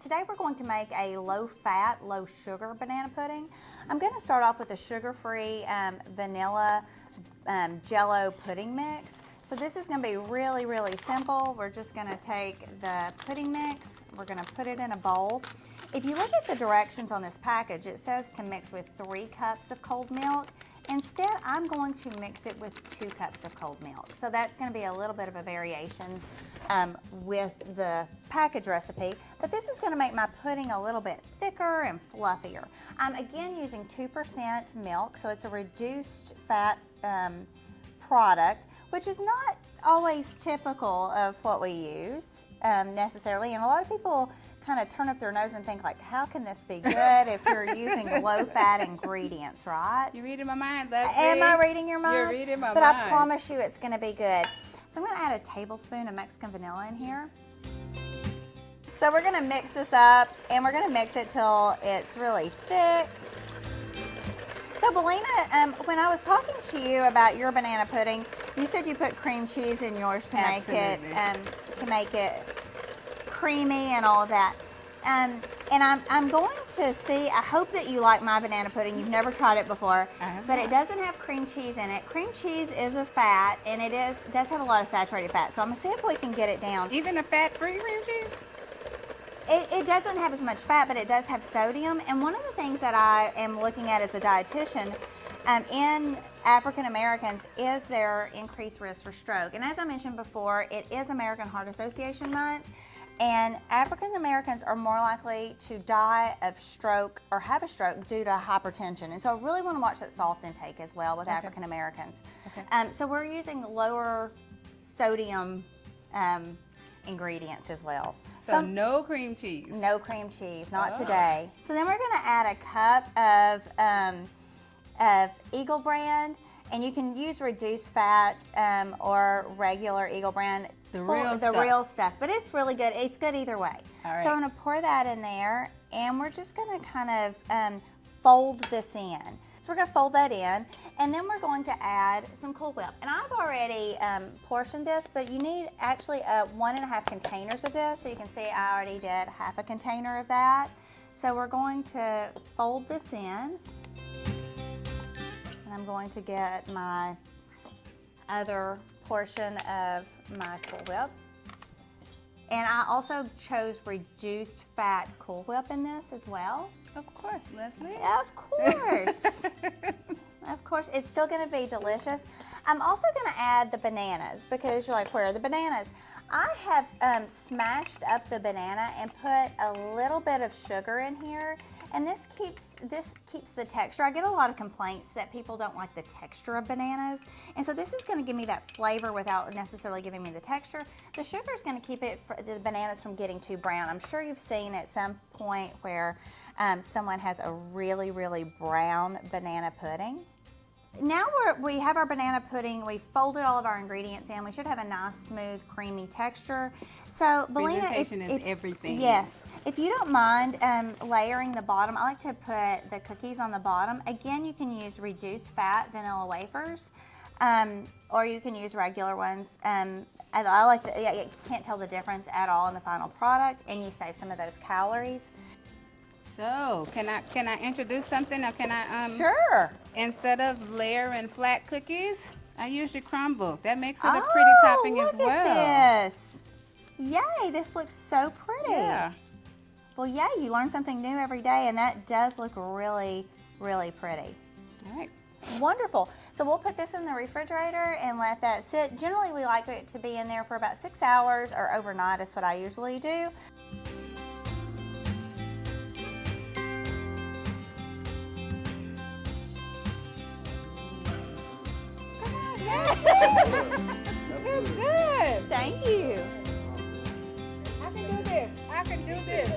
today we're going to make a low-fat, low-sugar banana pudding. I'm going to start off with a sugar-free vanilla Jell-O pudding mix. So this is going to be really, really simple. We're just going to take the pudding mix, we're going to put it in a bowl. If you look at the directions on this package, it says to mix with 3 cups of cold milk. Instead, I'm going to mix it with 2 cups of cold milk. So that's going to be a little bit of a variation with the package recipe, but this is going to make my pudding a little bit thicker and fluffier. I'm again using 2% milk, so it's a reduced fat product, which is not always typical of what we use necessarily, and a lot of people kind of turn up their nose and think like, how can this be good if you're using low-fat ingredients, right? You're reading my mind, Leslie. Am I reading your mind? You're reading my mind. But I promise you it's going to be good. So I'm going to add a tablespoon of Mexican vanilla in here. So we're going to mix this up, and we're going to mix it till it's really thick. So Belina, when I was talking to you about your banana pudding, you said you put cream cheese in yours to make it creamy and all of that. And I'm going to see, I hope that you like my banana pudding. You've never tried it before, but it doesn't have cream cheese in it. Cream cheese is a fat, and it does have a lot of saturated fat. So I'm going to see if we can get it down. Even a fat-free cream cheese? It doesn't have as much fat, but it does have sodium. And one of the things that I am looking at as a dietitian in African Americans is their increased risk for stroke. And as I mentioned before, it is American Heart Association Month. And African Americans are more likely to die of stroke or have a stroke due to hypertension. And so I really want to watch that salt intake as well with African Americans. Okay. So we're using lower sodium ingredients as well. So no cream cheese? No cream cheese, not today. So then we're going to add a cup of Eagle brand. And you can use reduced fat or regular Eagle brand. The real stuff. But it's really good. It's good either way. All right. So I'm going to pour that in there, and we're just going to kind of fold this in. So we're going to fold that in, and then we're going to add some Cool Whip. And I've already portioned this, but you need actually 1.5 containers of this. So you can see I already did half a container of that. So we're going to fold this in. And I'm going to get my other portion of my Cool Whip. And I also chose reduced fat Cool Whip in this as well. Of course, Leslie. Of course. Of course. It's still going to be delicious. I'm also going to add the bananas because you're like, where are the bananas? I have smashed up the banana and put a little bit of sugar in here, and this keeps the texture. I get a lot of complaints that people don't like the texture of bananas, and so this is going to give me that flavor without necessarily giving me the texture. The sugar is going to keep the bananas from getting too brown. I'm sure you've seen at some point where someone has a really, really brown banana pudding. Now we have our banana pudding. We folded all of our ingredients in. We should have a nice, smooth, creamy texture. So, Belina, presentation is everything. Yes. If you don't mind layering the bottom, I like to put the cookies on the bottom. Again, you can use reduced fat vanilla wafers, or you can use regular ones. I like you can't tell the difference at all in the final product, and you save some of those calories. So, can I introduce something, or can I Sure. Instead of layering flat cookies, I use your crumble. That makes it a pretty topping as well. Look at this. Yay, this looks so pretty. Yeah. Well, yay, you learn something new every day, and that does look really, really pretty. All right. Wonderful. So we'll put this in the refrigerator and let that sit. Generally, we like it to be in there for about 6 hours or overnight is what I usually do. It's good. Thank you. I can do this. I can do this.